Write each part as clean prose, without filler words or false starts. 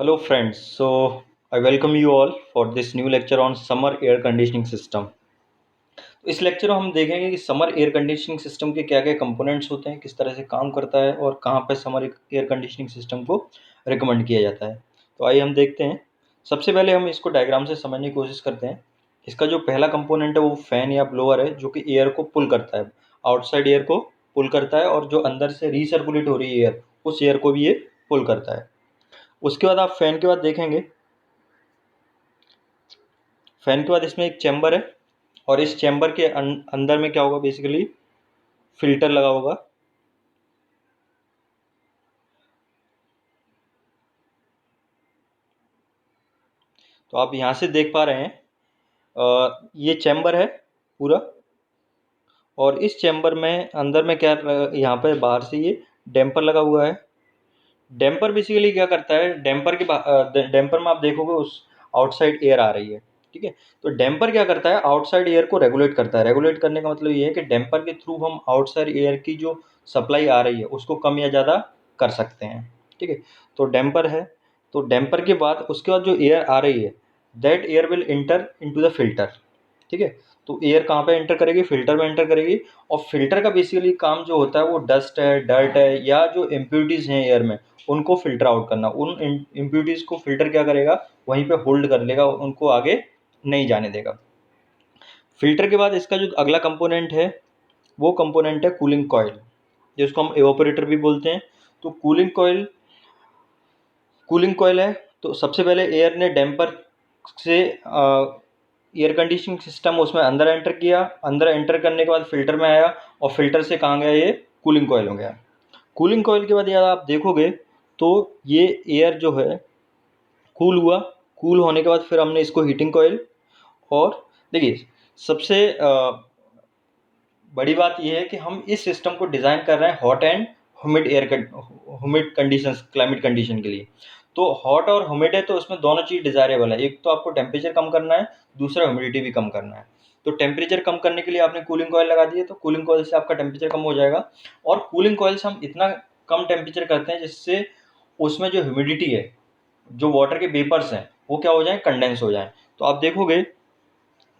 Hello friends, so I welcome you all for this new lecture on summer air conditioning system. तो इस lecture में हम देखेंगे कि समर एयर कंडीशनिंग सिस्टम के क्या क्या कंपोनेंट्स होते हैं, किस तरह से काम करता है और कहाँ पे समर एयर कंडीशनिंग सिस्टम को रिकमेंड किया जाता है। तो आइए हम देखते हैं। सबसे पहले हम इसको डायग्राम से समझने की कोशिश करते हैं। इसका जो पहला कंपोनेंट है वो फैन या ब्लोअर है, जो कि एयर को पुल करता है, आउटसाइड एयर को पुल करता है, और जो अंदर से रीसर्कुलेट हो रही है एयर, उस एयर को भी ये पुल करता है। उसके बाद आप फैन के बाद देखेंगे, फैन के बाद इसमें एक चैम्बर है, और इस चैम्बर के अंदर में क्या होगा, बेसिकली फिल्टर लगा होगा। तो आप यहाँ से देख पा रहे हैं, ये चैम्बर है पूरा, और इस चैम्बर में अंदर में क्या, यहाँ पे बाहर से ये डैम्पर लगा हुआ है। डैम्पर बेसिकली क्या करता है, डैम्पर में आप देखोगे उस आउटसाइड एयर आ रही है, ठीक है। तो डैम्पर क्या करता है, आउटसाइड एयर को रेगुलेट करता है। रेगुलेट करने का मतलब ये है कि डैम्पर के थ्रू हम आउटसाइड एयर की जो सप्लाई आ रही है उसको कम या ज़्यादा कर सकते हैं, ठीक है। तो डैम्पर है। तो डैम्पर के बाद उसके बाद जो एयर आ रही है, that air will inter into the filter, ठीक है। तो एयर कहाँ पे एंटर करेगी, फिल्टर में एंटर करेगी। और फिल्टर का बेसिकली काम जो होता है वो डस्ट है, डर्ट है, या जो इम्प्यूरिटीज़ हैं एयर में, उनको फिल्टर आउट करना। उन इम्प्यूरिटीज़ को फिल्टर क्या करेगा, वहीं पे होल्ड कर लेगा, उनको आगे नहीं जाने देगा। फिल्टर के बाद इसका जो अगला कंपोनेंट है, वो कंपोनेंट है कूलिंग कॉयल, जिसको हम एवापोरेटर भी बोलते हैं। तो कूलिंग कॉयल है। तो सबसे पहले एयर ने डैम्पर से एयर कंडीशनिंग सिस्टम उसमें अंदर एंटर किया। अंदर एंटर करने के बाद फिल्टर में आया, और फिल्टर से कहाँ गया, ये कूलिंग कॉयल हो गया। कूलिंग कॉयल के बाद यार आप देखोगे तो ये एयर जो है कूल हुआ। कूल होने के बाद फिर हमने इसको हीटिंग कॉयल, और देखिए सबसे बड़ी बात यह है कि हम इस सिस्टम को डिज़ाइन कर रहे हैं hot and humid conditions, climate condition के लिए। तो हॉट और ह्यूमिड है, तो उसमें दोनों चीज़ डिज़ायरेबल है। एक तो आपको टेम्परेचर कम करना है, दूसरा ह्यूमिडिटी भी कम करना है। तो टेम्परेचर कम करने के लिए आपने कूलिंग कॉयल लगा दी है, तो कूलिंग कॉयल से आपका टेम्परेचर कम हो जाएगा। और कूलिंग कॉयल से हम इतना कम टेम्परेचर करते हैं जिससे उसमें जो ह्यूमिडिटी है, जो वाटर के वेपर्स हैं, वो क्या हो जाएं, कंडेंस हो जाएं। तो आप देखोगे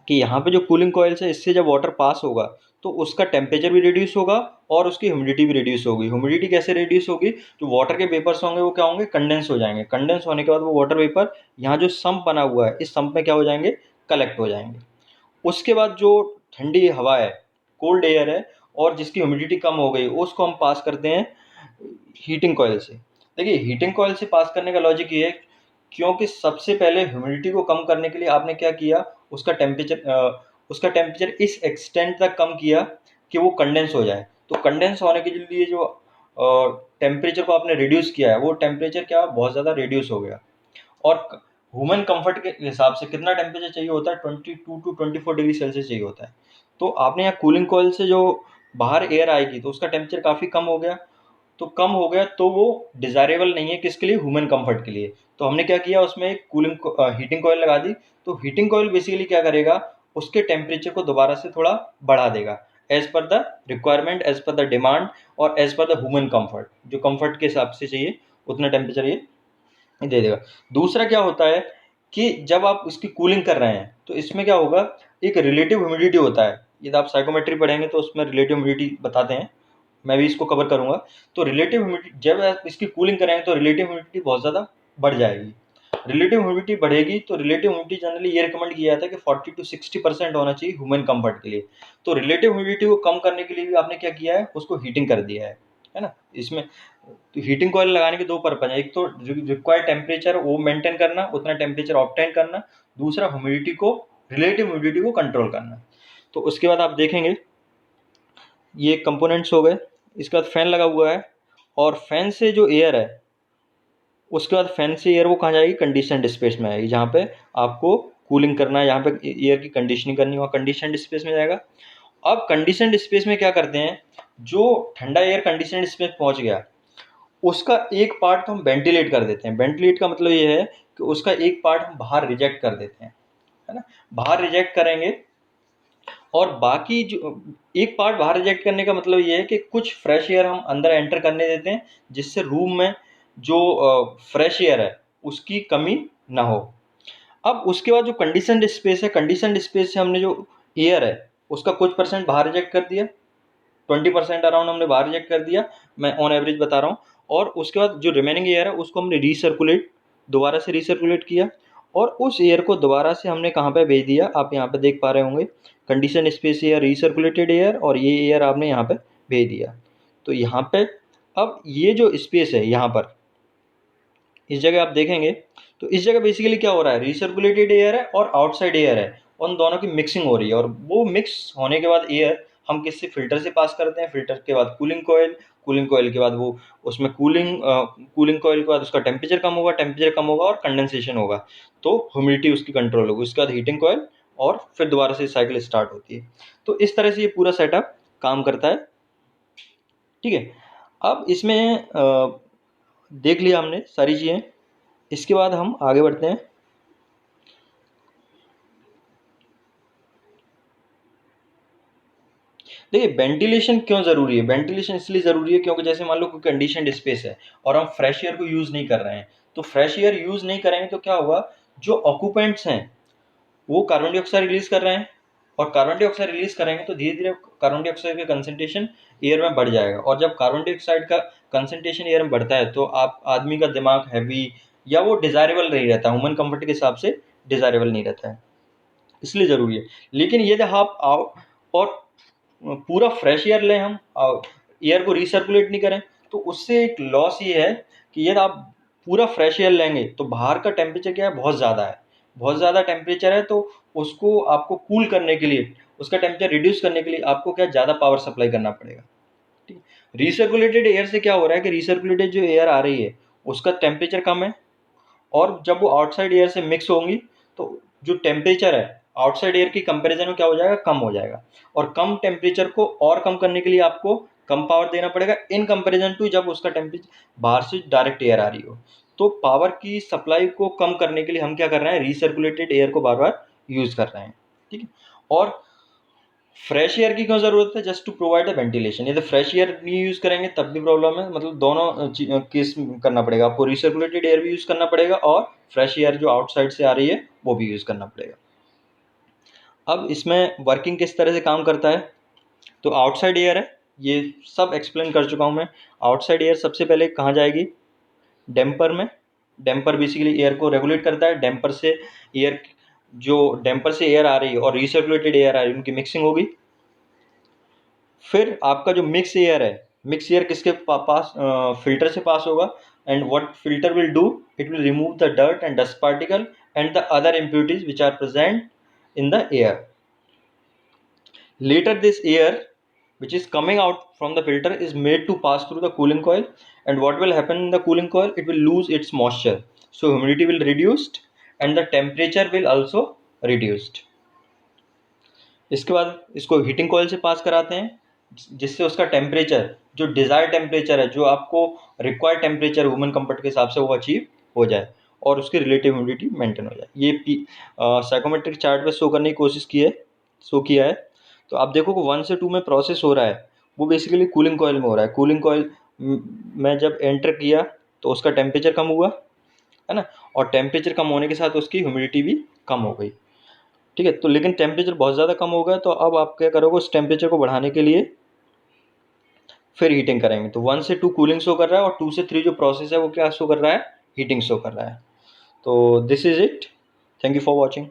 कि यहाँ पे जो कूलिंग कॉइल्स है, इससे जब वाटर पास होगा तो उसका टेम्परेचर भी रिड्यूस होगा और उसकी ह्यूमिडिटी भी रिड्यूस होगी। ह्यूमिडिटी कैसे रिड्यूस होगी, जो वाटर के वेपर्स होंगे वो क्या होंगे, कंडेंस हो जाएंगे। कंडेंस होने के बाद वो वाटर वेपर यहाँ जो सम्प बना हुआ है, इस सम्प में क्या हो जाएंगे, कलेक्ट हो जाएंगे। उसके बाद जो ठंडी हवा है, कोल्ड एयर है, और जिसकी ह्यूमिडिटी कम हो गई, उसको हम पास करते हैं हीटिंग कॉयल से। देखिए हीटिंग कॉयल से पास करने का लॉजिक ये है, क्योंकि सबसे पहले ह्यूमिडिटी को कम करने के लिए आपने क्या किया, उसका टेम्परेचर इस एक्सटेंट तक कम किया कि वो कंडेंस हो जाए। तो कंडेंस होने के लिए जो टेम्परेचर को आपने रिड्यूस किया है, वो टेम्परेचर क्या बहुत ज़्यादा रिड्यूस हो गया। और ह्यूमन कंफर्ट के हिसाब से कितना टेम्परेचर चाहिए होता है, 22 to 24 डिग्री सेल्सियस चाहिए होता है। तो आपने यहाँ कूलिंग कॉयल से जो बाहर एयर आएगी, तो उसका टेम्परेचर काफ़ी कम हो गया। तो कम हो गया तो वो डिज़ायरेबल नहीं है, किसके लिए, ह्यूमन कंफर्ट के लिए। तो हमने क्या किया, उसमें एक हीटिंग कॉयल लगा दी। तो हीटिंग कॉयल बेसिकली क्या करेगा, उसके टेम्परेचर को दोबारा से थोड़ा बढ़ा देगा, as per the requirement, as per the demand, और as per the human comfort. जो कंफर्ट के हिसाब से चाहिए उतना टेम्परेचर ये दे देगा। दूसरा क्या होता है कि जब आप इसकी कूलिंग कर रहे हैं, तो इसमें क्या होगा, एक रिलेटिव ह्यूमिडिटी होता है। यदि आप साइकोमेट्री पढ़ेंगे तो उसमें रिलेटिव ह्यूमिडिटी बताते हैं, मैं भी इसको कवर करूंगा। तो रिलेटिव ह्यूमिडिटी, जब आप इसकी कूलिंग करेंगे तो रिलेटिव ह्यूमिडिटी बहुत ज़्यादा बढ़ जाएगी। रिलेटिव ह्यूमिडिटी बढ़ेगी, तो रिलेटिव ह्यूमिडिटी जनरली ये रिकमेंड किया जाता है कि 40 to 60% होना चाहिए ह्यूमन कंफर्ट के लिए। तो रिलेटिव ह्यूमिडिटी को कम करने के लिए भी आपने क्या किया है, उसको हीटिंग कर दिया है ना। इसमें तो हीटिंग कॉइल लगाने के दो पर्पज है, एक तो रिक्वायर्ड टेम्परेचर वो मेंटेन करना, उतना टेम्परेचर ऑब्टेन करना, दूसरा ह्यूमिडिटी को, रिलेटिव ह्यूमिडिटी को कंट्रोल करना। तो उसके बाद आप देखेंगे ये कंपोनेंट्स हो गए। इसके बाद फैन लगा हुआ है, और फैन से जो एयर है, उसके बाद फैन से एयर वो कहाँ जाएगी, कंडीशनड स्पेस में आएगी, जहाँ पे आपको कूलिंग करना है, जहाँ पे एयर की कंडीशनिंग करनी है, कंडीशनड स्पेस में जाएगा। अब कंडीशनड स्पेस में क्या करते हैं, जो ठंडा एयर कंडीशनड स्पेस पहुँच गया, उसका एक पार्ट तो हम वेंटिलेट कर देते हैं। वेंटिलेट का मतलब ये है कि उसका एक पार्ट हम बाहर रिजेक्ट कर देते हैं, है ना। बाहर रिजेक्ट करेंगे, और बाकी जो एक पार्ट बाहर रिजेक्ट करने का मतलब ये है कि कुछ फ्रेश एयर हम अंदर एंटर करने देते हैं, जिससे रूम में जो फ्रेश एयर है उसकी कमी ना हो। अब उसके बाद जो कंडीशनड स्पेस है, कंडीशनड स्पेस से हमने जो एयर है उसका कुछ परसेंट बाहर रिजेक्ट कर दिया, 20% अराउंड हमने बाहर रिजेक्ट कर दिया, मैं ऑन एवरेज बता रहा हूँ। और उसके बाद जो रिमेनिंग एयर है उसको हमने रीसर्कुलेट, दोबारा से रीसर्कुलेट किया, और उस एयर को दोबारा से हमने कहाँ पे भेज दिया, आप यहाँ पे देख पा रहे होंगे, कंडीशन स्पेस एयर, रीसर्कुलेटेड एयर, और ये एयर आपने यहाँ पे भेज दिया। तो यहाँ पे अब ये जो स्पेस है यहाँ पर इस जगह आप देखेंगे, तो इस जगह बेसिकली क्या हो रहा है, रिसर्कुलेटेड एयर है और आउटसाइड एयर है, उन दोनों की मिक्सिंग हो रही है। और वो मिक्स होने के बाद एयर हम किससे, फिल्टर से पास करते हैं, फिल्टर के बाद कूलिंग कोयल, कूलिंग कोयल के बाद वो उसमें कूलिंग कोयल के बाद उसका टेम्परेचर कम होगा, टेम्परेचर कम होगा और कंडेंसेशन होगा, तो ह्यूमिडिटी उसकी कंट्रोल होगी, उसके बाद हीटिंग कोयल, और फिर दोबारा से साइकिल स्टार्ट होती है। तो इस तरह से ये पूरा सेटअप काम करता है। ठीक है, अब इसमें देख लिया हमने सारी चीज़ें, इसके बाद हम आगे बढ़ते हैं। देखिए वेंटिलेशन क्यों ज़रूरी है, वेंटिलेशन इसलिए ज़रूरी है क्योंकि जैसे मान लो कोई कंडीशनड स्पेस है और हम फ्रेश एयर को यूज़ नहीं कर रहे हैं, तो फ्रेश एयर यूज़ नहीं करेंगे तो क्या होगा, जो ऑक्यूपेंट्स हैं वो कार्बन डाइऑक्साइड रिलीज कर रहे हैं, और कार्बन डाइऑक्साइड रिलीज करेंगे तो धीरे धीरे कार्बन डाइऑक्साइड का कंसंट्रेशन एयर में बढ़ जाएगा, और जब कार्बन डाइऑक्साइड का कंसंट्रेशन एयर में बढ़ता है तो आप आदमी का दिमाग हैवी या वो डिजायरेबल नहीं रहता, ह्यूमन कंफर्ट के हिसाब से डिजायरेबल नहीं रहता है, इसलिए ज़रूरी है। लेकिन यदि आप आओ और पूरा फ्रेश एयर लें, हम एयर को रिसर्कुलेट नहीं करें, तो उससे एक लॉस ये है कि यदि आप पूरा फ्रेश एयर लेंगे तो बाहर का टेम्परेचर क्या है, बहुत ज़्यादा है, बहुत ज़्यादा टेम्परेचर है, तो उसको आपको कूल करने के लिए, उसका टेम्परेचर रिड्यूस करने के लिए आपको क्या ज़्यादा पावर सप्लाई करना पड़ेगा। ठीक है, रिसर्कुलेटेड एयर से क्या हो रहा है कि रिसर्कुलेटेड जो एयर आ रही है उसका टेम्परेचर कम है, और जब वो आउटसाइड एयर से मिक्स होंगी तो जो टेम्परेचर है आउटसाइड एयर की कंपैरिजन में क्या हो जाएगा, कम हो जाएगा, और कम टेम्परेचर को और कम करने के लिए आपको कम पावर देना पड़ेगा इन कंपैरिजन टू जब उसका टेम्परेचर बाहर से डायरेक्ट एयर आ रही हो। तो पावर की सप्लाई को कम करने के लिए हम क्या कर रहे हैं, रिसर्कुलेटेड एयर को बार बार यूज कर रहे हैं। ठीक है, और फ्रेश एयर की क्यों जरूरत है, just to provide the ventilation, यदि फ्रेश एयर नहीं यूज करेंगे तब भी प्रॉब्लम है, मतलब दोनों केस करना पड़ेगा आपको, रिसर्कुलेटेड एयर भी यूज करना पड़ेगा और फ्रेश एयर जो आउटसाइड से आ रही है वो भी यूज करना पड़ेगा। अब इसमें वर्किंग किस तरह से काम करता है, तो आउटसाइड एयर है, ये सब एक्सप्लेन कर चुका हूँ मैं। आउटसाइड एयर सबसे पहले कहाँ जाएगी, डैम्पर में, डैम्पर बेसिकली एयर को रेगुलेट करता है, डैम्पर से एयर, जो डैम्पर से एयर आ रही है और रिसर्कुलेटेड एयर आ रही है उनकी मिक्सिंग होगी। फिर आपका जो मिक्स एयर है, मिक्स एयर किसके पास, फिल्टर से पास होगा, and what filter will do, it will remove the dirt and dust particle and the other impurities which are present in the air. Later this air which is coming out from the filter is made to pass through the cooling coil, and what will happen in the cooling coil, it will lose its moisture, so humidity will reduced and the temperature will also reduced. इसके बाद इसको heating coil से पास कराते हैं, जिससे उसका temperature, जो desire temperature है, जो आपको रिक्वायर्ड टेम्परेचर ह्यूमन कंफर्ट के हिसाब से वो अचीव हो जाए और उसकी रिलेटिव ह्यूमिडिटी मेंटेन हो जाए। ये साइकोमेट्रिक चार्ट पे शो करने की कोशिश की है, शो किया है। तो आप देखो कि 1 से 2 में प्रोसेस हो रहा है, वो बेसिकली कूलिंग कॉइल में हो रहा है। कूलिंग कॉइल में जब एंटर किया तो उसका टेम्परेचर कम हुआ, है ना, और टेम्परेचर कम होने के साथ उसकी ह्यूमिडिटी भी कम हो गई। ठीक है, तो लेकिन टेम्परेचर बहुत ज़्यादा कम हो गया, तो अब आप क्या करोगे, उस टेम्परेचर को बढ़ाने के लिए फिर हीटिंग करेंगे। तो 1 से 2 कूलिंग शो कर रहा है और 2 से 3 जो प्रोसेस है वो क्या शो कर रहा है, हीटिंग शो कर रहा है। तो this is it, thank you for watching.